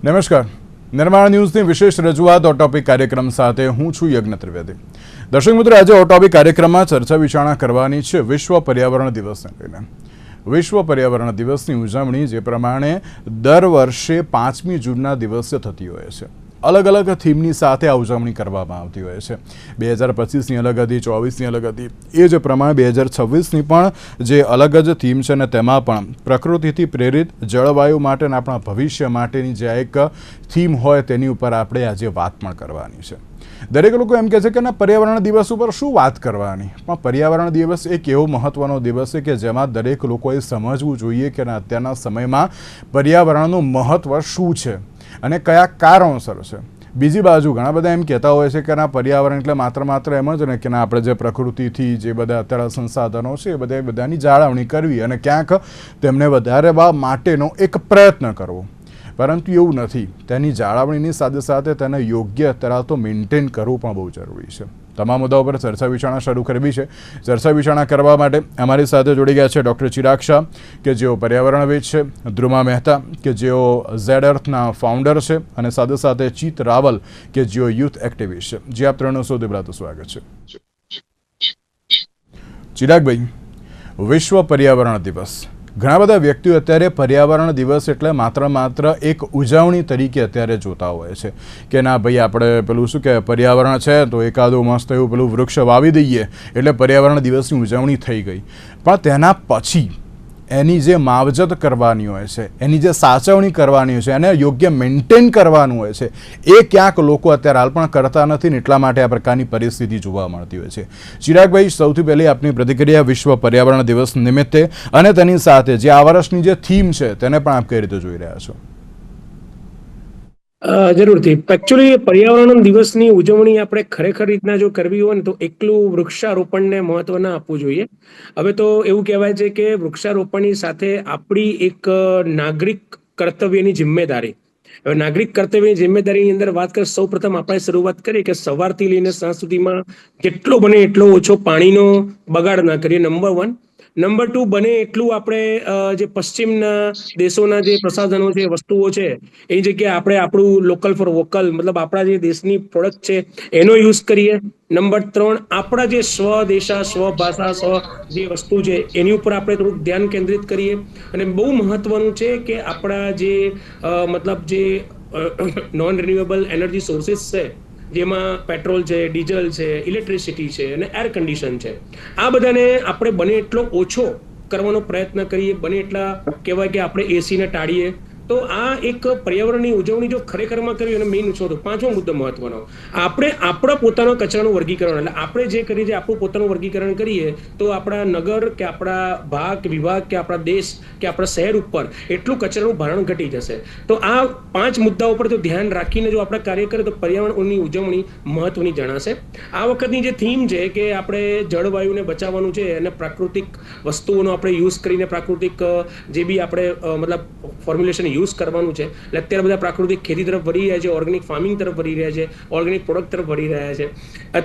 નમસ્કાર. નિર્માણ ન્યૂઝની વિશેષ રજૂઆત ઓન ટોપિક કાર્યક્રમ સાથે હું છું યજ્ઞ ત્રિવેદી. દર્શક મિત્રો, આજે ઓન ટોપિક કાર્યક્રમમાં ચર્ચા વિચારણા કરવાની છે વિશ્વ પર્યાવરણ દિવસને લઈને. વિશ્વ પર્યાવરણ દિવસની ઉજવણી જે પ્રમાણે દર વર્ષે 5મી જૂનના દિવસે થતી હોય છે. અલગ અલગ થીમની સાથે આ ઉજવણી કરવામાં આવતી હોય છે. 2025ની અલગ હતી, 24ની અલગ હતી. એ જ પ્રમાણે 2026ની પણ જે અલગ જ થીમ છે ને તેમાં પણ પ્રકૃતિથી પ્રેરિત જળવાયુ માટે અને આપણા ભવિષ્ય માટેની જે એક થીમ હોય તેની ઉપર આપણે આજે વાત પણ કરવાની છે. દરેક લોકો એમ કહે છે કે ના, પર્યાવરણ દિવસ ઉપર શું વાત કરવાની, પણ પર્યાવરણ દિવસ એક એવો મહત્ત્વનો દિવસ છે કે જેમાં દરેક લોકોએ સમજવું જોઈએ કે અત્યારના સમયમાં પર્યાવરણનું મહત્ત્વ શું છે અને કયા કારણોસર છે. બીજી બાજુ ઘણા બધા એમ કહેતા હોય છે કે ના, પર્યાવરણ એટલે માત્ર એમ જ ને કે ના, આપણે જે પ્રકૃતિથી જે બધા અત્યારે સંસાધનો છે એ બધાની જાળવણી કરવી અને ક્યાંક તેમને વધારવા માટેનો એક પ્રયત્ન કરવો. પરંતુ એવું નથી. તેની જાળવણીની સાથે સાથે તેને યોગ્ય અત્યારે તો મેન્ટેન કરવું પણ બહુ જરૂરી છે. તમામ મુદ્દાઓ પર ચર્ચા વિચારણા શરૂ કરવી છે. ચર્ચા વિચારણા કરવા માટે અમારી સાથે જોડી ગયા છે ડૉક્ટર ચિરાગ શાહ, કે જેઓ પર્યાવરણવિદ છે, ધ્રુવા મહેતા, કે જેઓ ઝેડ અર્થના ફાઉન્ડર છે, અને સાથે સાથે ચિત રાવલ, કે જેઓ યુથ એક્ટિવિસ્ટ છે. જે આપ ત્રણનું સૌથી પહેલાં તો સ્વાગત છે. ચિરાગભાઈ, વિશ્વ પર્યાવરણ દિવસ, ઘણા બધા વ્યક્તિઓ અત્યારે પર્યાવરણ દિવસ એટલે માત્ર એક ઉજવણી તરીકે અત્યારે જોતા હોય છે કે ના ભાઈ, આપણે પેલું શું કે પર્યાવરણ છે તો એકાદું મસ્ત એવું પેલું વૃક્ષ વાવી દઈએ એટલે પર્યાવરણ દિવસની ઉજવણી થઈ ગઈ. પણ તેના પછી એની જે માવજત કરવાની હોય છે, એની જે સાચવણી કરવાની હોય છે, એને યોગ્ય મેન્ટેન કરવાનું હોય છે, એ ક્યાંક લોકો અત્યારે હાલ પણ કરતા નથી ને એટલા માટે આ પ્રકારની પરિસ્થિતિ જોવા મળતી હોય છે. ચિરાગભાઈ, સૌથી પહેલી આપની પ્રતિક્રિયા વિશ્વ પર્યાવરણ દિવસ નિમિત્તે અને તેની સાથે જે આ વર્ષની જે થીમ છે તેને પણ આપ કઈ રીતે જોઈ રહ્યા છો? જરૂરથી. એકચ્યુઅલી પર્યાવરણ દિવસની ઉજવણી આપણે ખરેખર રીતના જો કરવી હોય ને તો એકલું વૃક્ષારોપણને મહત્વ ના આપવું જોઈએ. હવે તો એવું કહેવાય છે કે વૃક્ષારોપણની સાથે આપણી એક નાગરિક કર્તવ્યની જિમ્મેદારી. હવે નાગરિક કર્તવ્યની જિમ્મેદારીની અંદર વાત કરીએ, સૌ પ્રથમ આપણે શરૂઆત કરીએ કે સવારથી લઈને સાંજ સુધીમાં જેટલો બને એટલો ઓછો પાણીનો બગાડ ના કરીએ, નંબર 1. નંબર 2, બને એટલું આપણે જે પશ્ચિમના દેશોના જે પ્રસાધનો છે, વસ્તુઓ છે, એ જગ્યાએ આપણે આપણું લોકલ ફોર વોકલ, મતલબ આપણા જે દેશની પ્રોડક્ટ છે એનો યુઝ કરીએ. નંબર 3, આપણા જે સ્વદેશા, સ્વભાષા, જે વસ્તુ છે એની ઉપર આપણે થોડુંક ધ્યાન કેન્દ્રિત કરીએ. અને બહુ મહત્વનું છે કે આપણા જે મતલબ જે નોન રિન્યુએબલ એનર્જી સોર્સિસ છે, જેમાં પેટ્રોલ છે, ડીઝલ છે, ઇલેક્ટ્રિસિટી છે અને એર કન્ડિશન છે, આ બધાને આપણે બને એટલો ઓછો કરવાનો પ્રયત્ન કરીએ. બને એટલા કહેવાય કે આપણે એસીને ટાળીએ. તો આ એક પર્યાવરણની ઉજવણી જો ખરેખરમાં કરવી, અને મેઇન છો તો 5મો મુદ્દો મહત્વનો, આપણે આપણા પોતાના કચરાનું વર્ગીકરણ, એટલે આપણે જે કરીએ છીએ આપણું પોતાનું વર્ગીકરણ કરીએ તો આપણા નગર કે આપણા ભાગ કે વિભાગ કે આપણા દેશ કે આપણા શહેર ઉપર એટલું કચરાનું ભારણ ઘટી જશે. તો આ 5 મુદ્દાઓ પર જો ધ્યાન રાખીને જો આપણે કાર્ય કરીએ તો પર્યાવરણની ઉજવણી મહત્વની જણાશે. આ વખતની જે થીમ છે કે આપણે જળવાયુને બચાવવાનું છે અને પ્રાકૃતિક વસ્તુઓનો આપણે યુઝ કરીને પ્રાકૃતિક જે બી આપણે મતલબ ફોર્મ્યુલેશન યુઝ કરવાનું છે. એટલે અત્યારે બધા પ્રાકૃતિક ખેતી તરફ વળી રહ્યા છે, ઓર્ગેનિક ફાર્મિંગ તરફ વળી રહ્યા છે, ઓર્ગેનિક પ્રોડક્ટ તરફ વળી રહ્યા છે.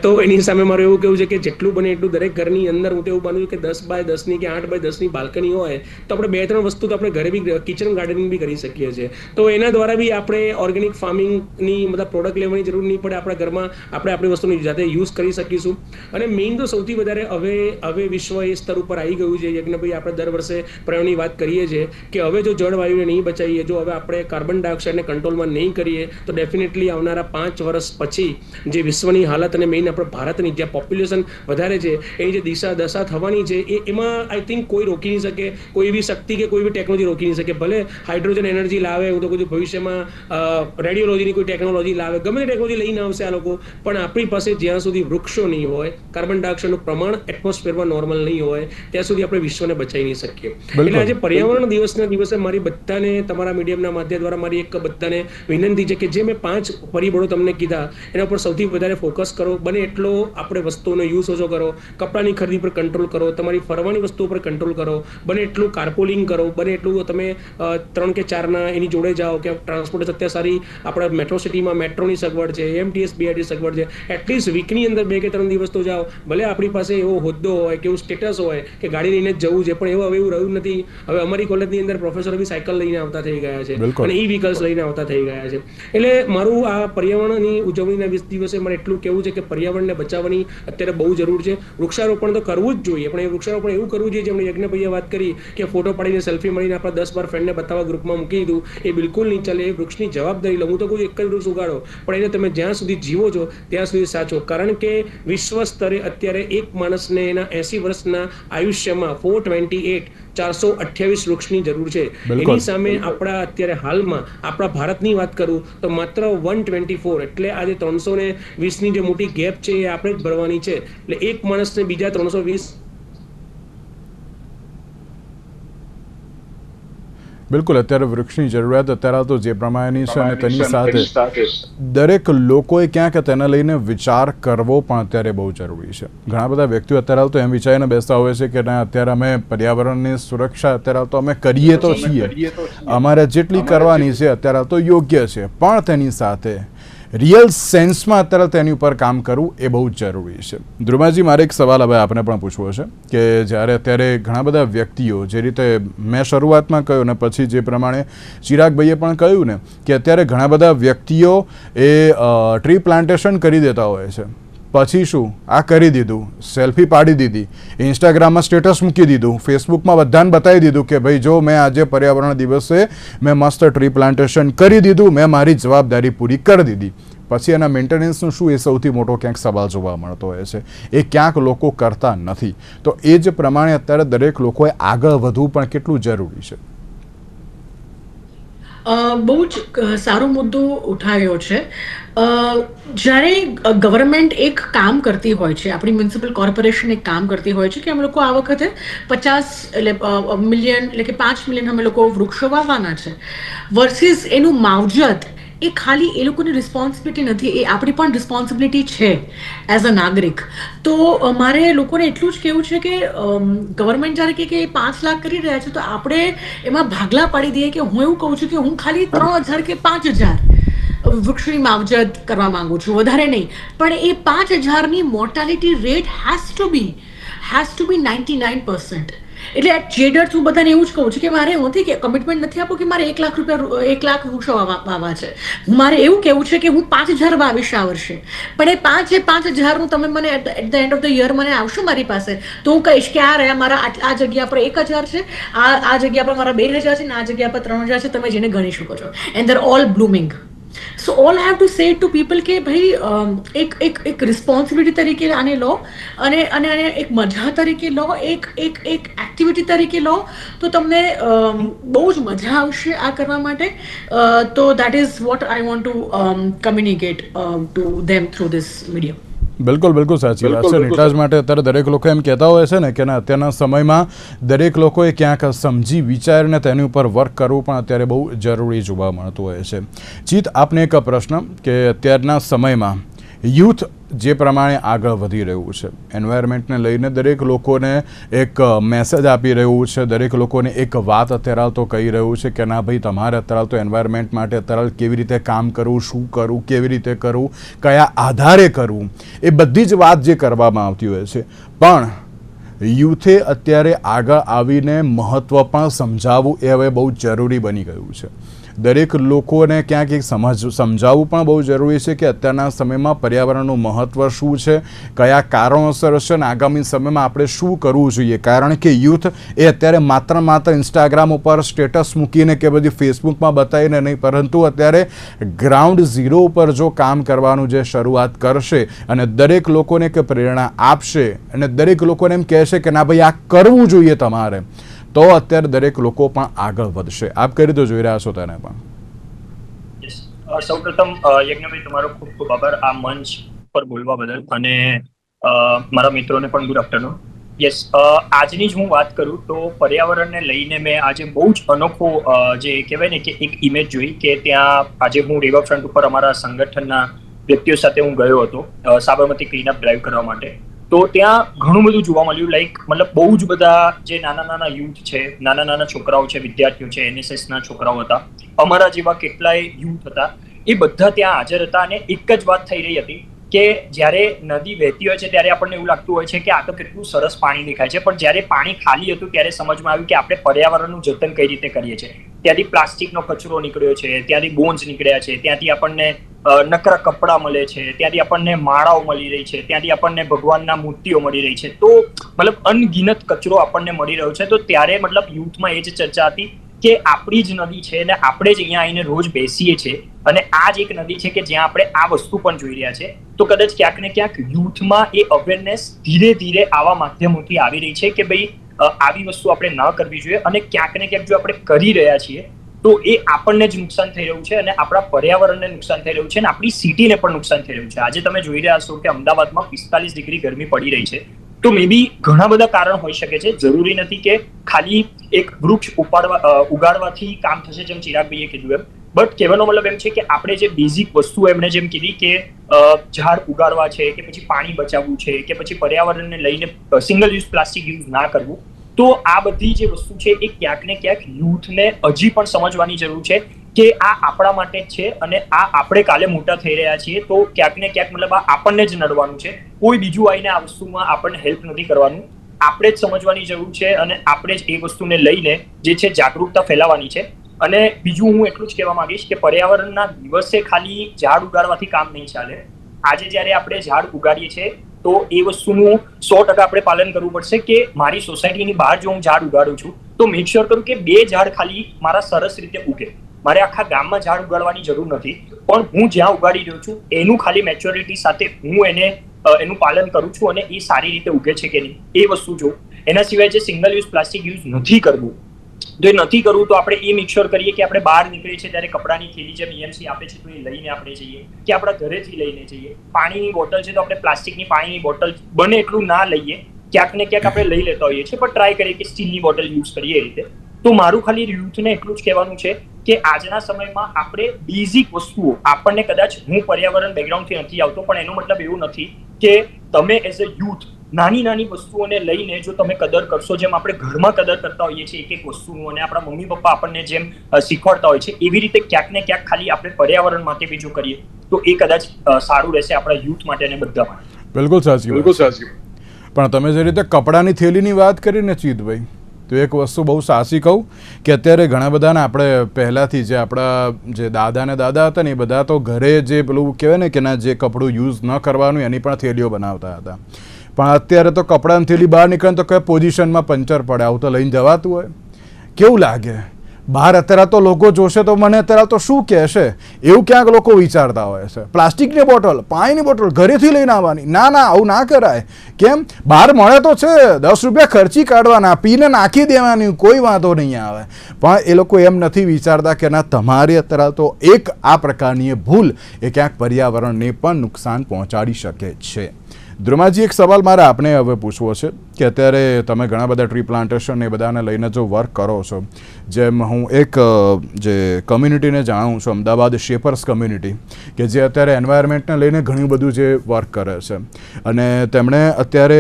તો એની સામે મારું એવું કેવું છે કે જેટલું બને એટલું દરેક ઘરની અંદર હું તો એવું માનું છું કે 10x10ની કે 8x10ની બાલ્કની હોય તો આપણે 2-3 વસ્તુ તો આપણે ઘરે બી કિચન ગાર્ડનિંગ બી કરી શકીએ છીએ. તો એના દ્વારા બી આપણે ઓર્ગેનિક ફાર્મિંગની મતલબ પ્રોડક્ટ લેવાની જરૂર નહીં પડે. આપણા ઘરમાં આપણે આપણી વસ્તુની જાતે યુઝ કરી શકીશું. અને મેઇન તો સૌથી વધારે હવે વિશ્વ એ સ્તર ઉપર આવી ગયું છે યજ્ઞભાઈ, આપણે દર વર્ષે પર્યાવરણની વાત કરીએ છીએ કે હવે જો જળવાયુને નહીં બચાવીએ, જો હવે આપણે કાર્બન ડાયોક્સાઇડને કંટ્રોલમાં નહીં કરીએ તો ડેફિનેટલી આવનારા 5 વર્ષ પછી જે વિશ્વની હાલત અને મેઇન આપણે ભારતની જ્યાં પોપ્યુલેશન વધારે છે એની જે દશા થવાની છે એમાં આઈ થિંક કોઈ રોકી નહીં શકે, કોઈ એવી શક્તિ કે કોઈ એવી ટેકનોલોજી રોકી નહીં શકે. ભલે હાઇડ્રોજન એનર્જી લાવે, હું તો કહું છું ભવિષ્યમાં રેડિયોલોજીની કોઈ ટેકનોલોજી લાવે, ગમે તે ટેકનોલોજી લઈને આવશે આ લોકો, પણ આપણી પાસે જ્યાં સુધી વૃક્ષો નહીં હોય, કાર્બન ડાયોક્સાઇડનું પ્રમાણ એટમોસ્ફિયરમાં નોર્મલ નહીં હોય, ત્યાં સુધી આપણે વિશ્વને બચાવી નહીં શકીએ. એટલે આજે પર્યાવરણ દિવસના દિવસે મારી બધાને, તમારા મીડિયમના માધ્યમ દ્વારા મારી એક બધાને વિનંતી છે કે જે મેં 5 પરિબળો તમને કીધા એના ઉપર સૌથી વધારે ફોકસ કરો. બને એટલો આપણે વસ્તુઓનો યુઝ ઓછો કરો, કપડાની ખરીદી પર કંટ્રોલ કરો, તમારી ફરવાની વસ્તુઓ પર કંટ્રોલ કરો, બને એટલું કાર્પોલિંગ કરો, બને એટલું તમે 3 કે 4ના એની જોડે જાઓ કે ટ્રાન્સપોર્ટ અત્યારે સારી આપણા મેટ્રો સિટીમાં મેટ્રોની સગવડ છે, એમટીએસ બીઆરટી સગવડ છે. એટલીસ્ટ વીકની અંદર 2 કે 3 દિવસ તો જાઓ. ભલે આપણી પાસે એવો હોદ્દો હોય કે એવું સ્ટેટસ હોય કે ગાડી લઈને જ જવું છે, પણ હવે એવું રહ્યું નથી. હવે અમારી કોલેજની અંદર પ્રોફેસરો બી સાયકલ લઈને આવતા થઈ ગયા છે બિલકુલ. અને ઈ વ્હીકલ્સ લઈને આવતા થઈ ગયા છે. એટલે મારું આ પર્યાવરણની ઉજવણીના દિવસે મને એટલું કહેવું છે કે પર્યાવરણને બચાવવાની અત્યારે બહુ જરૂર છે. વૃક્ષારોપણ તો કરવું જ જોઈએ, પણ એ વૃક્ષારોપણ એવું કરવું જોઈએ જેમણે યજ્ઞભાઈએ વાત કરી કે ફોટો પાડીને સેલ્ફી મળીને આપણા 10-12 ફ્રેન્ડને બતાવવા ગ્રુપમાં મૂકી દીધું, એ બિલકુલ નહીં ચાલે. એ વૃક્ષની જવાબદારી લો. હું તો કહું છું એક જ વૃક્ષ ઉગાડો, પણ એને તમે જ્યાં સુધી જીવો છો ત્યાં સુધી સાચો. કારણ કે વિશ્વ સ્તરે અત્યારે એક માણસને એના 80 વર્ષના આયુષ્યમાં 428 વૃક્ષની જરૂર છે. બિલકુલ. એની સામે આપણા અત્યારે હાલમાં આપણા ભારતની વાત કરું તો માત્ર 124, એટલે આજે 320ની જે મોટી ગેપ છે એ આપણે જ ભરવાની છે. એટલે એક માણસને બીજા 320 બિલકુલ, અત્યારે વૃક્ષની જરૂરિયાત અત્યારે તો જે પ્રમાણેની છે અને તેની સાથે દરેક લોકોએ ક્યાંક તેને લઈને વિચાર કરવો પણ અત્યારે બહુ જરૂરી છે. ઘણા બધા વ્યક્તિઓ અત્યારે તો એમ વિચારીને બેસતા હોય છે કે ના, અત્યારે અમે પર્યાવરણની સુરક્ષા અત્યારે તો અમે કરીએ તો છીએ, અમારે જેટલી કરવાની છે અત્યારે તો યોગ્ય છે, પણ તેની સાથે રિયલ સેન્સમાં અત્યારે તેની ઉપર કામ કરવું એ બહુ જ જરૂરી છે. ધ્રુવાજી, મારે એક સવાલ હવે આપને પણ પૂછવો છે કે જ્યારે અત્યારે ઘણા બધા વ્યક્તિઓ, જે રીતે મેં શરૂઆતમાં કહ્યું ને પછી જે પ્રમાણે ચિરાગભાઈએ પણ કહ્યું ને કે અત્યારે ઘણા બધા વ્યક્તિઓ એ ટ્રી પ્લાન્ટેશન કરી દેતા હોય છે, પછી શું આ કરી દીધું, સેલ્ફી પાડી દીધી, ઇન્સ્ટાગ્રામમાં સ્ટેટસ મૂકી દીધું, ફેસબુકમાં બધાને બતાવી દીધું કે ભાઈ જો મેં આજે પર્યાવરણ દિવસે મેં મસ્ત ટ્રી પ્લાન્ટેશન કરી દીધું, મેં મારી જવાબદારી પૂરી કરી દીધી. પછી એના મેન્ટેનન્સનું શું, એ સૌથી મોટો ક્યાંક સવાલ જોવા મળતો હોય છે. એ ક્યાંક લોકો કરતા નથી. તો એ જ પ્રમાણે અત્યારે દરેક લોકોએ આગળ વધવું પણ કેટલું જરૂરી છે. બહુ જ સારો મુદ્દો ઉઠાવ્યો છે. જ્યારે ગવર્મેન્ટ એક કામ કરતી હોય છે, આપણી મ્યુનિસિપલ કોર્પોરેશન એક કામ કરતી હોય છે કે અમે લોકો આ વખતે 50 મિલિયન એટલે કે 5 મિલિયન અમે લોકો વૃક્ષો વાવવાના છે, વર્સિસ એનું માવજત એ ખાલી એ લોકોની રિસ્પોન્સિબિલિટી નથી, એ આપણી પણ રિસ્પોન્સિબિલિટી છે એઝ અ નાગરિક. તો મારે લોકોને એટલું જ કહેવું છે કે ગવર્મેન્ટ જ્યારે કે 5 લાખ કરી રહ્યા છે તો આપણે એમાં ભાગલા પાડી દઈએ. કે હું એવું કહું છું કે હું ખાલી 3000 કે 5000 વૃક્ષની માવજત કરવા માંગુ છું, વધારે નહીં. પણ એ 5000ની મોર્ટાલિટી રેટ હેઝ ટુ બી 99%. એટલે જે ડર હું બધાને એવું જ કહું છું કે મારે હું નથી કે કમિટમેન્ટ નથી આપું કે મારે 1 લાખ રૂપિયા 1 લાખ વૃક્ષો વાવવા છે. મારે એવું કહેવું છે કે હું 5000 વાવીશ આ વર્ષે, પણ એ 5000નું તમે મને at the end of the year મને આવશો મારી પાસે તો હું કહીશ કે આ રહ્યા મારા આ જગ્યા પર 1000 છે, આ જગ્યા પર મારા 2000 છે, ને આ જગ્યા પર 3000 છે, તમે જેને ગણી શકો છો. And there all blooming. So all I have to say to people કે ભાઈ એક રિસ્પોન્સિબિલિટી તરીકે આને લો અને એક મજા તરીકે લો, એક એક્ટિવિટી તરીકે લો, તો તમને બહુ જ મજા આવશે આ કરવા માટે. તો that is what I want to communicate to them through this medium. બિલકુલ બિલકુલ સાચી વાત છે. એટલા જ માટે અત્યારે દરેક લોકો એમ કહેતા હોય છે ને કે ના, અત્યારના સમયમાં દરેક લોકોએ ક્યાંક સમજી વિચારીને તેની ઉપર વર્ક કરવું પણ અત્યારે બહુ જરૂરી જોવા મળતું હોય છે. જીત, આપને એક પ્રશ્ન કે અત્યારના સમયમાં યુથ જે પ્રમાણે આગળ વધી રહ્યું છે, એન્વાયરમેન્ટને લઈને દરેક લોકોને એક મેસેજ આપી રહ્યું છે, દરેક લોકોને એક વાત અત્યારે તો કહી રહ્યું છે કે ના ભાઈ, તમારે અત્યારે તો એન્વાયરમેન્ટ માટે અત્યારે કેવી રીતે કામ કરવું, શું કરવું, કેવી રીતે કરવું, કયા આધારે કરવું, એ બધી જ વાત જે કરવામાં આવતી હોય છે. પણ યુથે અત્યારે આગળ આવીને મહત્ત્વ પણ સમજાવવું એ હવે બહુ જરૂરી બની ગયું છે. દરેક લોકોને ક્યાંક એક સમજાવવું પણ બહુ જરૂરી છે કે અત્યારના સમયમાં પર્યાવરણનું મહત્ત્વ શું છે, કયા કારણોસર છે અને આગામી સમયમાં આપણે શું કરવું જોઈએ. કારણ કે યુથ એ અત્યારે માત્ર ઇન્સ્ટાગ્રામ ઉપર સ્ટેટસ મૂકીને કે બધી ફેસબુકમાં બતાવીને નહીં, પરંતુ અત્યારે ગ્રાઉન્ડ ઝીરો ઉપર જો કામ કરવાનું જે શરૂઆત કરશે અને દરેક લોકોને કે પ્રેરણા આપશે અને દરેક લોકોને એમ કહેશે કે ના ભાઈ, આ કરવું જોઈએ તમારે, તો અત્યારે દરેક લોકો પણ આગળ વધશે. આપ કરી તો જોઈ રહ્યા છો તેને પણ. સૌપ્રથમ યજ્ઞભાઈ, તમારો ખૂબ ખૂબ આભાર આ મંચ પર બોલવા બદલ, અને મારા મિત્રોને પણ ગુડ આફ્ટરનૂન. યસ, આજની જ હું વાત કરું તો પર્યાવરણને લઈને મેં આજે બહુ જ અનોખો જે કહેવાય ને કે એક ઇમેજ જોઈ કે ત્યાં આજે હું રિવરફ્રન્ટ ઉપર અમારા સંગઠનના વ્યક્તિઓ સાથે હું ગયો હતો સાબરમતી ક્લીનઅપ ડ્રાઈવ કરવા માટે. તો ત્યાં ઘણું બધું જોવા મળ્યું. મતલબ બહુ જ બધા જે નાના યુથ છે, નાના છોકરાઓ છે, વિદ્યાર્થીઓ છે, NSSના છોકરાઓ હતા, અમારા જેવા કેટલાય યુથ હતા, એ બધા ત્યાં હાજર હતા. અને એક જ વાત થઈ રહી હતી કે જ્યારે નદી વહેતી હોય છે ત્યારે આપણને એવું લાગતું હોય છે કે આ તો કેટલું સરસ પાણી દેખાય છે, પણ જ્યારે પાણી ખાલી હતું ત્યારે સમજમાં આવ્યું કે આપણે પર્યાવરણનું જતન કઈ રીતે કરીએ છીએ. ત્યાંથી પ્લાસ્ટિકનો કચરો નીકળ્યો છે, ત્યાંથી બોન્સ નીકળ્યા છે, ત્યાંથી આપણને નકરા કપડાં મળે છે, ત્યાંથી આપણને માળાઓ મળી રહી છે, ત્યાંથી આપણને ભગવાનના મૂર્તિઓ મળી રહી છે. તો મતલબ અનગિનત કચરો આપણને મળી રહ્યો છે. તો ત્યારે મતલબ યુથમાં એ જ ચર્ચા હતી કે આપણી જ નદી છે અને આપણે જ અહીંયા આવીને રોજ બેસીએ છીએ અને આ જ એક નદી છે કે જ્યાં આપણે આ વસ્તુ પણ જોઈ રહ્યા છે. તો કદાચ ક્યાંક ને ક્યાંક યુથમાં એ અવેરનેસ ધીરે ધીરે આવા માધ્યમોથી આવી રહી છે કે ભાઈ આવી વસ્તુ આપણે ન કરવી જોઈએ, અને ક્યાંક ને ક્યાંક જો આપણે કરી રહ્યા છીએ તો એ આપણને જ નુકસાન થઈ રહ્યું છે અને આપણા પર્યાવરણને નુકસાન થઈ રહ્યું છે અને આપણી સિટીને પણ નુકસાન થઈ રહ્યું છે. આજે તમે જોઈ રહ્યા છો કે અમદાવાદમાં 45 ડિગ્રી ગરમી પડી રહી છે. તો મે બી ઘણા બધા કારણ હોઈ શકે છે. જરૂરી નથી કે ખાલી એક વૃક્ષ ઉગાડવાથી કામ થશે, જેમ ચિરાગભાઈએ કીધું એમ. બટ કહેવાનો મતલબ એમ છે કે આપણે જે બેઝિક વસ્તુ એમણે જેમ કીધી કે ઝાડ ઉગાડવા છે, કે પછી પાણી બચાવવું છે, કે પછી પર્યાવરણને લઈને સિંગલ યુઝ પ્લાસ્ટિક યુઝ ના કરવું, તો આ બધી જે વસ્તુ છે એ ક્યાંક ને ક્યાંક યુથને હજી પણ સમજવાની જરૂર છે કે આ આપણા માટે જ છે અને આ આપણે કાલે મોટા થઈ રહ્યા છીએ. તો ક્યાંક ને ક્યાંક મતલબ આ આપણને જ નડવાનું છે. કોઈ બીજું આવીને આ વસ્તુમાં આપણને હેલ્પ નથી કરવાનું. આપણે જ સમજવાની જરૂર છે અને આપણે જ એ વસ્તુને લઈને જે છે જાગૃતતા ફેલાવવાની છે. અને બીજું હું એટલું જ કહેવા માંગીશ કે પર્યાવરણના દિવસે ખાલી ઝાડ ઉગાડવાથી કામ નહીં ચાલે. આજે જ્યારે આપણે ઝાડ ઉગાડીએ છીએ તો એ વસ્તુનું 100% આપણે પાલન કરવું પડશે કે મારી સોસાયટીની બહાર જો હું ઝાડ ઉગાડું છું તો મેક શ્યોર કરું કે 2 ઝાડ ખાલી મારા સરસ રીતે ઉગે. મારે આખા ગામમાં ઝાડ ઉગાડવાની જરૂર નથી, પણ હું જ્યાં ઉગાડી રહ્યો છું એનું ખાલી મેચ્યોરિટી સાથે હું એનું પાલન કરું છું અને એ સારી રીતે ઉગે છે કે નહીં એ વસ્તુ જો. એના સિવાય જે સિંગલ યુઝ પ્લાસ્ટિક યુઝ નથી કરવું, જો એ નથી કરવું તો આપણે એ મેક શ્યોર કરીએ કે આપણે બહાર નીકળીએ છીએ ત્યારે કપડાની થેલી જેમ EMC આપે છે તો એ લઈને આપણે જઈએ, કે આપણા ઘરેથી લઈને જઈએ. પાણીની બોટલ છે તો આપણે પ્લાસ્ટિકની પાણીની બોટલ બને એટલું ના લઈએ. ક્યાંક ને ક્યાંક આપણે લઈ લેતા હોઈએ છીએ, પણ ટ્રાય કરીએ કે સ્ટીલની બોટલ યુઝ કરીએ એ રીતે. તો મારું ખાલી યુથને એટલું જ કહેવાનું છે કે આજના સમયમાં આપણે બેઝિક વસ્તુઓ, આપણને કદાચ હું પર્યાવરણ બેકગ્રાઉન્ડથી નથી આવતો, પણ એનો મતલબ એવું નથી કે તમે એઝ અ યુથ નાની નાની વસ્તુઓને લઈને જો તમે કદર કરશો, જેમ આપણે ઘરમાં કદર કરતા હોઈએ છીએ એક એક વસ્તુનું, અને આપણા મમ્મી પપ્પા આપણને જેમ શીખવાડતા હોય છે, એવી રીતે ક્યાંક ને ક્યાંક ખાલી આપણે પર્યાવરણ માટે બીજું કરીએ તો એ કદાચ સારું રહેશે આપણા યુથ માટે અને બધા માટે. બિલકુલ સાચી. પણ તમે જે રીતે કપડાની થેલીની વાત કરીને ચિતભાઈ, તો એક વસ્તુ બહુ સાચી કહું કે અત્યારે ઘણા બધાને આપણે પહેલાંથી જે આપણા જે દાદા હતા ને એ બધા તો ઘરે જે પેલું કહેવાય ને કે ના જે કપડું યુઝ ન કરવાનું એની પણ થેલીઓ બનાવતા હતા. પણ અત્યારે તો કપડાની થેલી બહાર નીકળે તો કઈ પોઝિશનમાં પંચર પડે, આવું તો લઈને જવાતું હોય? કેવું લાગે બહાર? અત્યારે તો લોકો જોશે તો મને અત્યારે તો શું કહેશે એવું ક્યાંક લોકો વિચારતા હોય છે. પ્લાસ્ટિકની બોટલ, પાણીની બોટલ ઘરેથી લઈને આવવાની? ના ના, આવું ના કરાય. કેમ? બહાર મળે તો છે, 10 રૂપિયા ખર્ચી કાઢવાના, પીને નાખી દેવાની, કોઈ વાંધો નહીં આવે. પણ એ લોકો એમ નથી વિચારતા કે ના, તમારી અત્યારે તો એક આ પ્રકારની ભૂલ એ ક્યાંક પર્યાવરણને પણ નુકસાન પહોંચાડી શકે છે. ધ્રુમાજી, એક સવાલ મારે આપને હવે પૂછવો છે કે અત્યારે તમે ઘણા બધા ટ્રી પ્લાન્ટેશન એ બધાને લઈને જો વર્ક કરો છો, જેમ હું એક જે કમ્યુનિટીને જાણું છું, અમદાવાદ શેપર્સ કમ્યુનિટી, કે જે અત્યારે એન્વાયરમેન્ટને લઈને ઘણું બધું જે વર્ક કરે છે અને તેમણે અત્યારે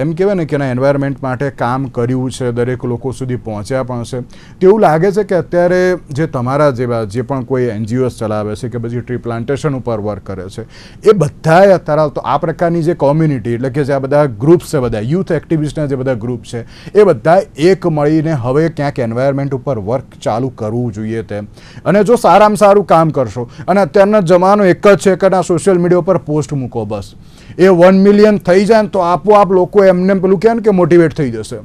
એમ કહેવાય ને કે એન્વાયરમેન્ટ માટે કામ કર્યું છે, દરેક લોકો સુધી પહોંચ્યા પણ છે. તેવું લાગે છે કે અત્યારે જે તમારા જેવા જે પણ કોઈ NGOs ચલાવે છે કે પછી ટ્રી પ્લાન્ટેશન ઉપર વર્ક કરે છે, એ બધાએ અત્યારે તો આ પ્રકારની જે કોમ્યુનિટી, એટલે કે જે આ બધા ગ્રુપ્સ છે, બધા યુથ એક્ટિવિસ્ટના જે બધા ગ્રુપ છે, એ બધા એક મળીને હવે ક્યાંક એન્વાયરમેન્ટ ઉપર વર્ક ચાલુ કરવું જોઈએ તેમ. અને જો સારામાં સારું કામ કરશો, અને અત્યારનો જમાનો એક જ છે કે ના સોશિયલ મીડિયા ઉપર પોસ્ટ મૂકો, બસ એ 1 મિલિયન થઈ જાય ને તો આપોઆપ લોકો એમને પેલું કહે ને કે મોટિવેટ થઈ જશે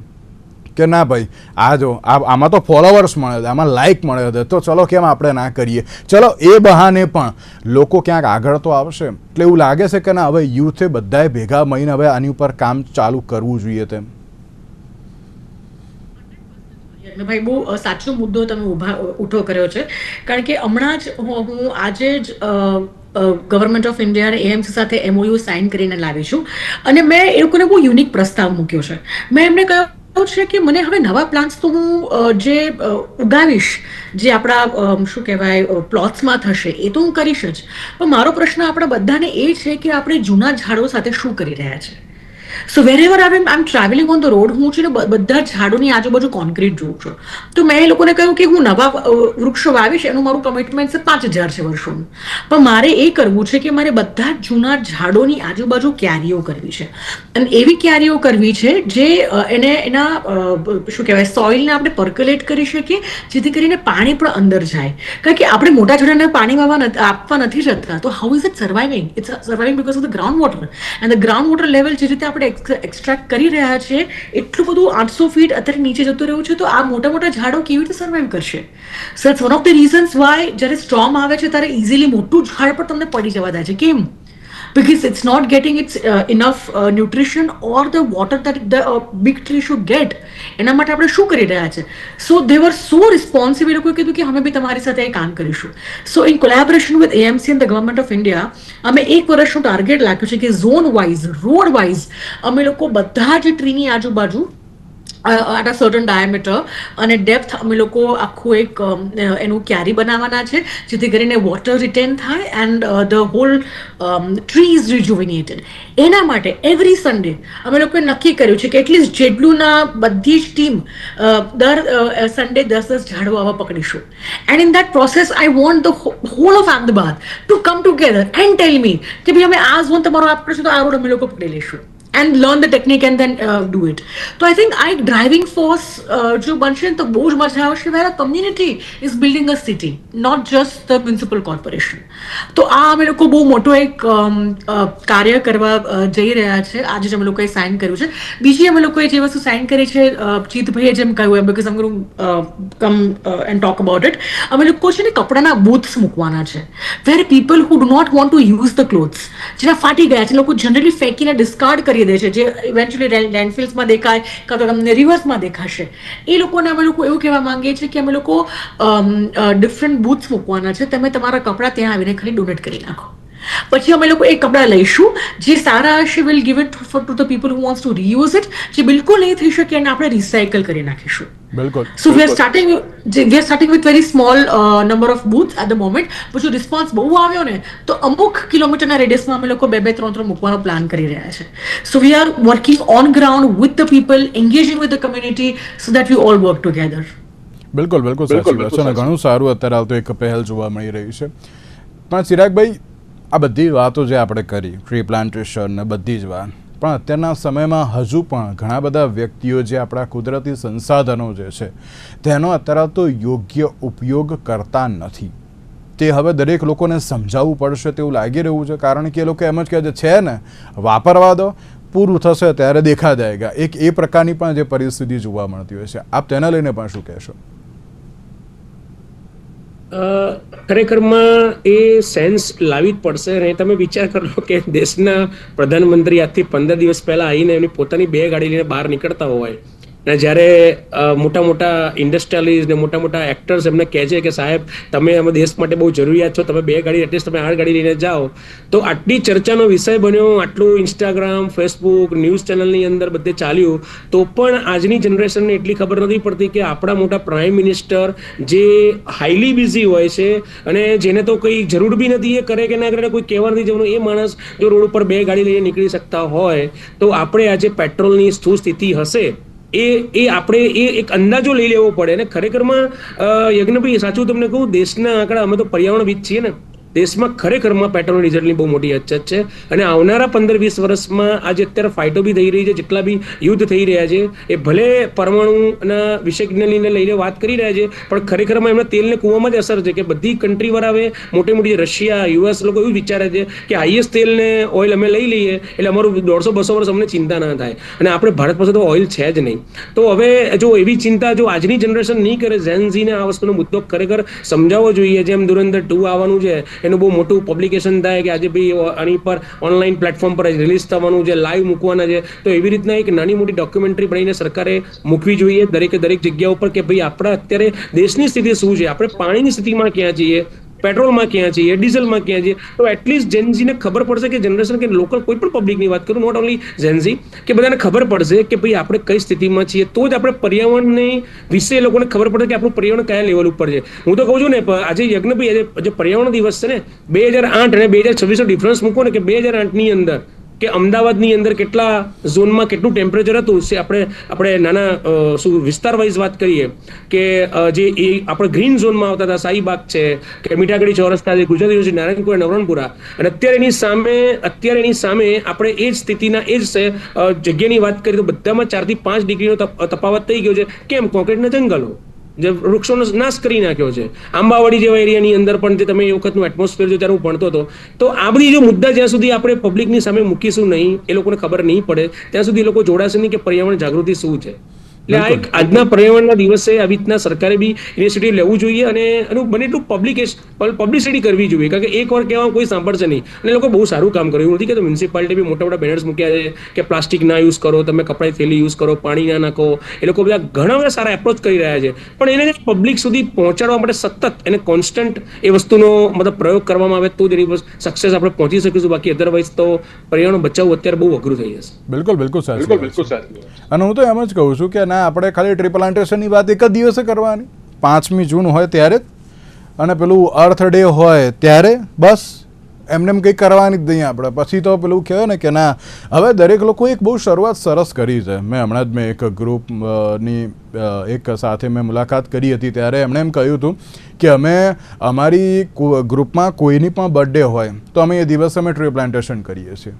કે ના ભાઈ આ જો આમાં તો ફોલોવર્સ મળે છે, આમાં લાઇક મળે છે, તો ચલો કેમ આપણે ના કરીએ. ચલો એ બહાને પણ લોકો ક્યાંક આગળ તો આવશે. એટલે એવું લાગે છે કે ના હવે યુથે બધાએ ભેગા મળીને હવે આની ઉપર કામ ચાલુ કરવું જોઈએ તેમ. ભાઈ, બહુ સાચો મુદ્દો તમે ઉઠો કર્યો છે. કારણ કે હમણાં જ હું આજે જ ગવર્મેન્ટ ઓફ ઇન્ડિયા અને AMC સાથે MOU સાઇન કરીને લાવી છું, અને મેં એ લોકોને બહુ યુનિક પ્રસ્તાવ મૂક્યો છે. મેં એમને કહ્યું છે કે મને હવે નવા પ્લાન્ટ્સ તો હું જે ઉગાવીશ, જે આપણા શું કહેવાય પ્લોટ્સમાં થશે, એ તો હું કરીશ જ. પણ મારો પ્રશ્ન આપણા બધાને એ છે કે આપણે જૂના ઝાડો સાથે શું કરી રહ્યા છે. So wherever I travelling on the road, હું છે ને બધા ઝાડોની આજુબાજુ કોન્ક્રીટ જોઉં છું. તો મેં એ લોકોને કહ્યું કે હું નવા વૃક્ષો વાવીશ, એનું મારું કમિટમેન્ટ છે 5000 છે વર્ષોનું. પણ મારે એ કરવું છે કે મારે બધા જ જૂના ઝાડોની આજુબાજુ ક્યારીઓ કરવી છે, અને એવી ક્યારીઓ કરવી છે જે એના શું કહેવાય સોઇલને આપણે પર્ક્યુલેટ કરી શકીએ, જેથી કરીને પાણી પણ અંદર જાય. કારણ કે આપણે મોટા ઝાડને પાણી આપવા નથી જતા, તો how is it surviving? It's surviving because of the ground water, and the ground water level જે રીતે આપણે એક્સટ્રેક્ટ કરી રહ્યા છીએ, એટલું બધું 800 ફીટ અત્યારે નીચે જતું રહ્યું છે, તો આ મોટા મોટા ઝાડો કેવી રીતે સર્વાઈવ કરશે? So it's one of the reasons why જ્યારે સ્ટોર્મ આવે છે ત્યારે ઇઝીલી મોટું ઝાડ પણ તમને પડી જવા દે છે. કેમ? Because it's not getting its enough nutrition or the water that the big tree should get. એના માટે આપણે શું કરી રહ્યા છે? સો they were so responsive. એ લોકોએ કીધું કે અમે બી તમારી સાથે કામ કરીશું. સો in collaboration with AMC and the government of India, અમે 1 વર્ષનું ટાર્ગેટ રાખ્યું છે કે ઝોન વાઇઝ, રોડ વાઇઝ અમે લોકો બધા જ ટ્રીની આજુબાજુ at a certain diameter અને ડેપ્થ અમે લોકો આખું એક એનું ક્યારી બનાવવાના છે, જેથી કરીને વોટર રિટેન થાય and the whole tree is rejuvenated. એના માટે એવરી સન્ડે અમે લોકોએ નક્કી કર્યું છે કે એટલીસ્ટ જેટલુંના બધી જ ટીમ દર સન્ડે 10-10 ઝાડો આવા પકડીશું. And in that process I want the whole of Ahmedabad to come together and tell me કે ભાઈ અમે આ ઝોન તમારો આપીશું તો આ રોડ અમે લોકો પકડી લઈશું, and learn the technique and then do it. So I think driving force jo banche to boj maja avashe where a community is building a city, not just the municipal corporation. તો આ અમે લોકો બહુ મોટો એક કાર્ય કરવા જઈ રહ્યા છે. આજે જ અમે લોકોએ સાઇન કર્યું છે. બીજી અમે લોકોએ જે વસ્તુ સાઇન કરી છે, ચિતભાઈએ જેમ કહ્યું એમ, બીકોઝ આમ come and talk about it, અમે લોકો છે ને કપડાના બૂથ્સ મૂકવાના છે, where people who do not want to use the clothes, જેના ફાટી ગયા છે, લોકો જનરલી ફેંકીને ડિસ્કાર્ડ કરી દે છે, જે ઇવેન્ચ્યુઅલી લેન્ડફિલ્સમાં દેખાય કાં તો તમને રિવર્સમાં દેખાશે. એ લોકોને અમે લોકો એવું કહેવા માંગીએ છીએ કે અમે લોકો ડિફરન્ટ બૂથ્સ મૂકવાના છે, તમે તમારા કપડાં ત્યાં આવીને ખાલી ડોનેટ કરી નાખો. પછી અમે લોકો એ કપડાં લઈશું, જે સારા હશે will give it to the people who wants to reuse it, જે બિલકુલ નહીં થઈ શકે એને આપણે રિસાયકલ કરી નાખીશું. બિલકુલ. So we are starting with very small number of booths at the moment. પછી રિસ્પોન્સ બહુ આવ્યો ને તો અમુક કિલોમીટરના રેડિયસમાં અમે લોકો 2-3 મૂકવાનો પ્લાન કરી રહ્યા છે. So we are working on ground with the people, engaging with the community so that we all work together. બિલકુલ સાચી વાત છે, અને ઘણું સારું અત્યારે આવતો એક પહેલ જોવા મળી રહી છે. પણ ચિરાગભાઈ, આ બધી વાતો જે આપણે કરી, ટ્રી પ્લાન્ટેશન ને બધી જ વાત, પણ અત્યારના સમયમાં હજુ પણ ઘણા બધા વ્યક્તિઓ જે આપણા કુદરતી સંસાધનો જે છે તેનો અત્યારે તો યોગ્ય ઉપયોગ કરતા નથી. તે હવે દરેક લોકોને સમજાવવું પડશે તેવું લાગી રહ્યું છે, કારણ કે એ લોકો એમ જ કહે છે ને વાપરવા દો, પૂરું થશે ત્યારે દેખા જાયગા. એક એ પ્રકારની પણ જે પરિસ્થિતિ જોવા મળતી હોય છે, આપ તેના લઈને પણ શું કહેશો? ખરેખરમાં એ સેન્સ લાવવી જ પડશે. અને તમે વિચાર કરો કે દેશના પ્રધાનમંત્રી આજથી 15 દિવસ પહેલા આવીને એમની પોતાની 2 ગાડી લઈને બહાર નીકળતા હોય, અને જ્યારે મોટા મોટા ઇન્ડસ્ટ્રીયલિસ્ટ ને મોટા મોટા એક્ટર્સ એમને કહે છે કે સાહેબ તમે અમે દેશ માટે બહુ જરૂરિયાત છો, તમે 2 ગાડી એટલીસ્ટ તમે 8 ગાડી લઈને જાઓ, તો આટલી ચર્ચાનો વિષય બન્યો, આટલું ઇન્સ્ટાગ્રામ, ફેસબુક, ન્યૂઝ ચેનલની અંદર બધે ચાલ્યું, તો પણ આજની જનરેશનને એટલી ખબર નથી પડતી કે આપણા મોટા પ્રાઇમ મિનિસ્ટર જે હાઈલી બિઝી હોય છે અને જેને તો કંઈ જરૂર બી નથી એ કરે કે ના કરે, કોઈ કહેવા નથી જવાનું, એ માણસ જો રોડ ઉપર 2 ગાડી લઈને નીકળી શકતા હોય, તો આપણે આજે પેટ્રોલની શું સ્થિતિ હશે એ આપણે એક અંદાજો લઈ લેવો પડે. અને ખરેખરમાં યજ્ઞભાઈ, સાચું તમને કહું, દેશના આંકડા, અમે તો પર્યાવરણવિદ છીએ ને, દેશમાં ખરેખરમાં પેટ્રોલ ડીઝલની બહુ મોટી અછત છે. અને આવનારા 15-20 વર્ષમાં આજે અત્યારે ફાઇટો બી થઈ રહી છે, જેટલા બી યુદ્ધ થઈ રહ્યા છે, એ ભલે પરમાણુના વિષયજ્ઞને લઈને વાત કરી રહ્યા છે, પણ ખરેખરમાં એમના તેલને કૂવામાં જ અસર છે કે બધી કન્ટ્રી વાળા, મોટી મોટી રશિયા, યુએસ લોકો એવું વિચારે છે કે હાઈએસ્ટ તેલને ઓઇલ અમે લઈ લઈએ એટલે અમારું 150-200 વર્ષ અમને ચિંતા ના થાય, અને આપણે ભારત પાસે તો ઓઇલ છે જ નહીં. તો હવે જો એવી ચિંતા જો આજની જનરેશન નહીં કરે, ઝેનઝીને આ વસ્તુનો મુદ્દો ખરેખર સમજાવવો જોઈએ. જેમ ધુરંધર 2 આવવાનું છે, એનું બહુ મોટું પબ્લિકેશન થાય કે આજે ભાઈ આની પર ઓનલાઈન પ્લેટફોર્મ પર રિલીઝ થવાનું છે, લાઈવ મૂકવાના છે, તો એવી રીતના એક નાની મોટી ડોક્યુમેન્ટરી બનાવીને સરકારે મૂકવી જોઈએ દરેક જગ્યા ઉપર કે ભાઈ આપણા અત્યારે દેશની સ્થિતિ શું છે, આપણે પાણીની સ્થિતિમાં ક્યાં છીએ, પેટ્રોલમાં ક્યાં છીએ, ડીઝલમાં ક્યાં છીએ. તો એટલીસ્ટ જેનઝીને ખબર પડશે કે જનરેશન કે લોકલ કોઈ પણ પબ્લિકની વાત કરું, નોટ ઓનલી જેનઝી, કે બધાને ખબર પડશે કે ભાઈ આપણે કઈ સ્થિતિમાં છીએ, તો જ આપણે પર્યાવરણની વિશે લોકોને ખબર પડશે કે આપણું પર્યાવરણ કયા લેવલ ઉપર છે. હું તો કહું છું ને, આજે યજ્ઞભાઈ, આજે પર્યાવરણ દિવસ છે ને, 2008 અને 2026 નો ડિફરન્સ મૂકો ને, કે 2008 ની અંદર કે અમદાવાદની અંદર કેટલા ઝોનમાં કેટલું ટેમ્પરેચર હતું. આપણે નાના શું વિસ્તાર વાઇઝ વાત કરીએ કે જે એ આપણે ગ્રીન ઝોનમાં આવતા હતા, શાહીબાગ છે કે મીઠાગઢી ચોરસ્તા છે, ગુજરાત યુનિવર્સિટી, નારાયણપુરા, નવરણપુરા, અને અત્યારે એની સામે આપણે એ જ સ્થિતિના એ જ જગ્યાની વાત કરીએ તો બધામાં 4 થી 5 ડિગ્રીનો તફાવત થઈ ગયો છે. કેમ? કોન્ક્રીટના જંગલો, જે વૃક્ષોનો નાશ કરી નાખ્યો છે. આંબાવાડી જેવા એરિયાની અંદર પણ જે તમે એ વખતનું એટમોસ્ફિયર જો ત્યારે હું ભણતો હતો, તો આ બધી જો મુદ્દા જ્યાં સુધી આપણે પબ્લિકની સામે મૂકીશું નહીં, એ લોકોને ખબર નહીં પડે ત્યાં સુધી એ લોકો જોડાશે નહીં કે પર્યાવરણ જાગૃતિ શું છે. એટલે આ એક આજના પર્યાવરણના દિવસે આવી રીતના સરકારે બી ઇનિશિયેટિવ લેવું જોઈએ અને એનું બને એટલું પબ્લિસિટી કરવી જોઈએ, કારણ કે એક વાર કહેવામાં કોઈ સાંભળશે નહીં. અને લોકો બહુ સારું કામ કર્યું નથી કે મ્યુનિસિપાલિટી બી મોટા મોટા બેનર્સ મૂક્યા છે કે પ્લાસ્ટિક ના યુઝ કરો, તમે કપડાની થેલી યુઝ કરો, પાણી ના નાખો. એ લોકો બધા ઘણા બધા સારા એપ્રોચ કરી રહ્યા છે, પણ એને પબ્લિક સુધી પહોંચાડવા માટે સતત એને કોન્સ્ટન્ટ એ વસ્તુનો મતલબ પ્રયોગ કરવામાં આવે તો જ એની સક્સેસ આપણે પહોંચી શકીશું. બાકી અધરવાઇઝ તો પર્યાવરણ બચાવવું અત્યારે બહુ અઘરું થઈ જશે. બિલકુલ સાચું. અને હું તો એમ જ કહું છું કે ના, આપણે ખાલી ટ્રી પ્લાન્ટેશનની વાત એક જ દિવસે કરવાની, 5મી જૂન હોય ત્યારે જ, અને પેલું અર્થ ડે હોય ત્યારે, બસ એમને કંઈ કરવાની જ નહીં આપણે. પછી તો પેલું કહેવાય ને કે ના, હવે દરેક લોકો એક બહુ શરૂઆત સરસ કરી છે. હમણાં જ એક ગ્રુપની એક સાથે મેં મુલાકાત કરી હતી, ત્યારે એમણે એમ કહ્યું હતું કે અમે અમારી ગ્રુપમાં કોઈની પણ બર્થડે હોય તો અમે એ દિવસે અમે ટ્રી પ્લાન્ટેશન કરીએ છીએ.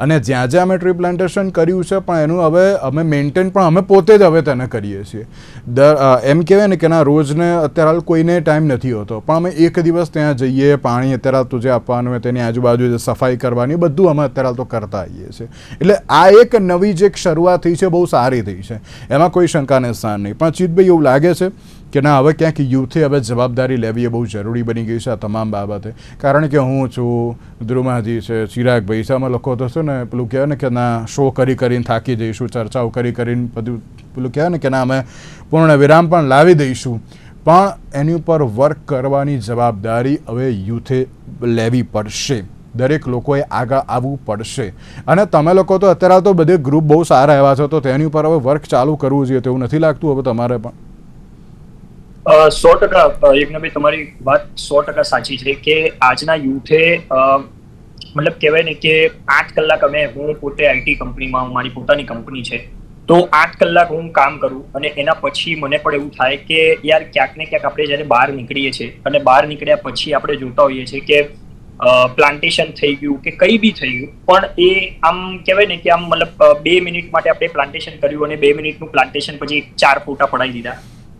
અને જ્યાં જ્યાં અમે ટ્રી પ્લાન્ટેશન કર્યું છે પણ એનું હવે અમે મેન્ટેન પણ અમે પોતે જ હવે તેને કરીએ છીએ. એમ કહેવાય ને કે ના, રોજને અત્યારે હાલ કોઈને ટાઈમ નથી હોતો, પણ અમે એક દિવસ ત્યાં જઈએ, પાણી અત્યારે હાલ તુજે આપવાનું હોય, તેની આજુબાજુ જે સફાઈ કરવાની, બધું અમે અત્યારે હાલ તો કરતા આવીએ છીએ. એટલે આ એક નવી જે શરૂઆત થઈ છે, બહુ સારી થઈ છે, એમાં કોઈ શંકાને સ્થાન નહીં. પણ ચિતભાઈ, એવું લાગે છે કે ના, હવે ક્યાંક યુથે હવે જવાબદારી લેવી એ બહુ જરૂરી બની ગઈ છે આ તમામ બાબતે. કારણ કે હું છું, ધ્રુમાજી છે, ચિરાગભાઈ છે, અમે લોકો તો છે ને પેલું કહેવાય ને કે ના, શો કરીને થાકી જઈશું, ચર્ચાઓ કરીને બધું પેલું કહેવાય ને કે ના, અમે પૂર્ણ વિરામ પણ લાવી દઈશું, પણ એની ઉપર વર્ક કરવાની જવાબદારી હવે યુથે લેવી પડશે. દરેક લોકોએ આગળ આવવું પડશે. અને તમે લોકો તો અત્યારે તો બધે ગ્રુપ બહુ સારા એવા છે, તો તેની ઉપર હવે વર્ક ચાલુ કરવું જોઈએ. તેવું નથી લાગતું હવે તમારે પણ? 100% યજ્ઞભાઈ, તમારી વાત 100% સાચી છે કે આજના યુથે મતલબ કહેવાય ને કે 8 કલાક હું પોતે આઈટી કંપનીમાં, મારી પોતાની કંપની છે, તો 8 કલાક હું કામ કરું અને એના પછી મને પણ એવું થાય કે યાર, ક્યાંક ને ક્યાંક આપણે જ્યારે બહાર નીકળીએ છીએ અને બહાર નીકળ્યા પછી આપણે જોતા હોઈએ છીએ કે પ્લાન્ટેશન થઈ ગયું કે કંઈ બી થઈ ગયું, પણ એ આમ કહેવાય ને કે આમ મતલબ 2 મિનિટ માટે આપણે પ્લાન્ટેશન કર્યું અને 2 મિનિટનું પ્લાન્ટેશન પછી 4 ફોટા પડાવી દીધા.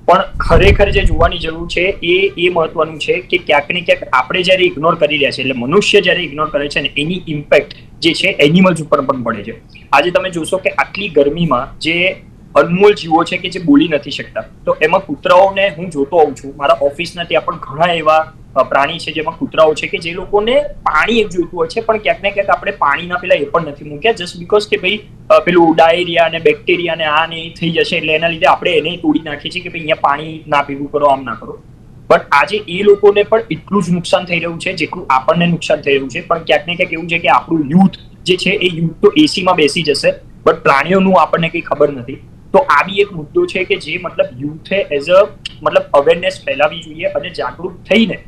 પણ ખરેખર જે જોવાની જરૂર છે એ મહત્વનું છે કે ક્યાંક ને ક્યાંક આપણે જ્યારે ઇગ્નોર કરી રહ્યા છે, એટલે મનુષ્ય જ્યારે ઇગ્નોર કરે છે ને, એની ઇમ્પેક્ટ જે છે એનિમલ્સ ઉપર પણ પડે છે. આજે તમે જોશો કે આટલી ગરમીમાં જે અનમોલ જીવો છે કે જે બોલી નથી શકતા, તો એમાં કૂતરાઓને હું જોતો હોઉં છું. મારા ઓફિસના ત્યાં પણ ઘણા એવા પ્રાણી છે જેમાં કૂતરાઓ છે કે જે લોકોને પાણી એક જોઈતું હોય છે, પણ ક્યાંક ને ક્યાંક આપણે પાણીના પેલા એ પણ નથી મૂક્યા, જસ્ટ બીકોઝ કે ભાઈ પેલું ડાયરિયા અને બેક્ટેરિયા ને આ ને થઈ જશે, એટલે એના લીધે આપણે એને તોડી નાખીએ છીએ કે ભાઈ અહીંયા પાણી ના પીવું કરો, આમ ના કરો. બટ આજે એ લોકોને પણ એટલું જ નુકસાન થઈ રહ્યું છે જેટલું આપણને નુકસાન થઈ રહ્યું છે. પણ ક્યાંક ને ક્યાંક એવું છે કે આપણું યુથ જે છે એ યુથ તો એસીમાં બેસી જશે, બટ પ્રાણીઓનું આપણને કંઈ ખબર નથી. તો આ બી એક મુદ્દો છે કે જે મતલબ યુથે એઝ અ મતલબ અવેરનેસ ફેલાવવી જોઈએ અને જાગૃત થઈને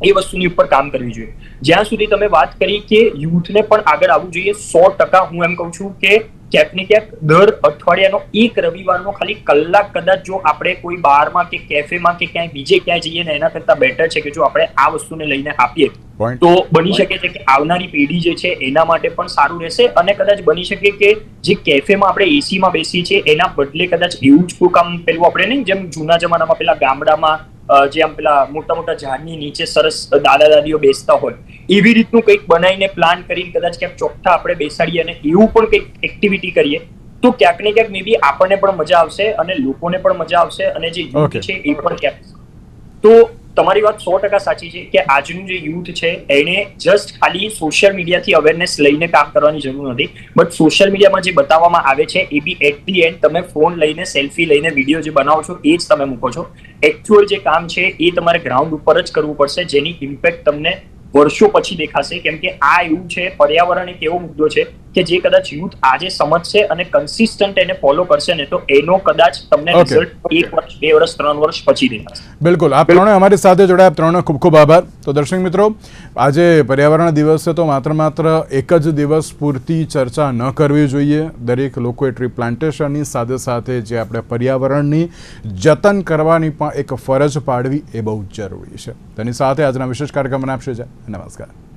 એ વસ્તુની ઉપર કામ કરવી જોઈએ. જ્યાં સુધી તમે વાત કરી કે યુથને પણ આગળ આવવું જોઈએ, 100% હું એમ કહું છું કે ક્યાંક ને ક્યાંક દર અઠવાડિયાનો એક રવિવારનો ખાલી કલાક કદાચ જો આપણે કોઈ બારમાં કે કેફેમાં કે ક્યાંય બીજે ક્યાંય જઈએ ને, એના કરતાં બેટર છે કે જો આપણે આ વસ્તુને લઈને આપીએ તો બની શકે છે કે આવનારી પેઢી જે છે એના માટે પણ સારું રહેશે. અને કદાચ બની શકે કે જે કેફેમાં આપણે એસીમાં બેસીએ છીએ એના બદલે કદાચ એવું જ કોઈ કામ પેલું આપણે નહીં, જેમ જૂના જમાનામાં પેલા ગામડામાં જે આમ પેલા મોટા મોટા ઝાડની નીચે સરસ દાદા દાદીઓ બેસતા હોય, એવી રીતનું કંઈક બનાવીને પ્લાન કરીને કદાચ ક્યાંક ચોખ્ઠા આપણે બેસાડીએ અને એવું પણ કંઈક એક્ટિવિટી કરીએ તો ક્યાંક ને ક્યાંક મે બી આપણને પણ મજા આવશે અને લોકોને પણ મજા આવશે અને જે યુથ છે એ પણ ક્યાંક. તો તમારી વાત 100% સાચી છે કે આજનું જે યુથ છે એને જસ્ટ ખાલી સોશિયલ મીડિયાથી અવેરનેસ લઈને કામ કરવાની જરૂર નથી, બટ સોશિયલ મીડિયામાં જે બતાવવામાં આવે છે એ બી એટ ધી એન્ડ તમે ફોન લઈને સેલ્ફી લઈને વિડીયો જે બનાવો છો એ જ તમે મૂકો છો. એકચ્યુઅલ જે કામ છે એ તમારે ગ્રાઉન્ડ ઉપર જ કરવું પડશે, જેની ઇમ્પેક્ટ તમને વર્ષો પછી દેખાશે. કેમ કે આ એવું છે, પર્યાવરણ એક એવો મુદ્દો છે કે જે કદાચ યુથ આજે સમજશે અને કન્સિસ્ટન્ટ એને ફોલો કરશે ને તો એનો કદાચ તમને Okay. રિઝલ્ટ 1 વર્ષ 2 વર્ષ 3 વર્ષ પછી દેખાશે. બિલકુલ, આપ ત્રણે અમારી સાથે જોડાયા, આપ ત્રણનો ખૂબ ખૂબ આભાર. તો દર્શક મિત્રો, આજે પર્યાવરણ દિવસે તો માત્ર એક જ દિવસ પૂરતી ચર્ચા ન કરવી જોઈએ. દરેક લોકોએ ટ્રી પ્લાન્ટેશનની સાથે સાથે જે આપણે પર્યાવરણની જતન કરવાની પણ એક ફરજ પાડવી એ બહુ જ જરૂરી છે. તેની સાથે આજના વિશેષ કાર્યક્રમને આપશે. નમસ્કાર.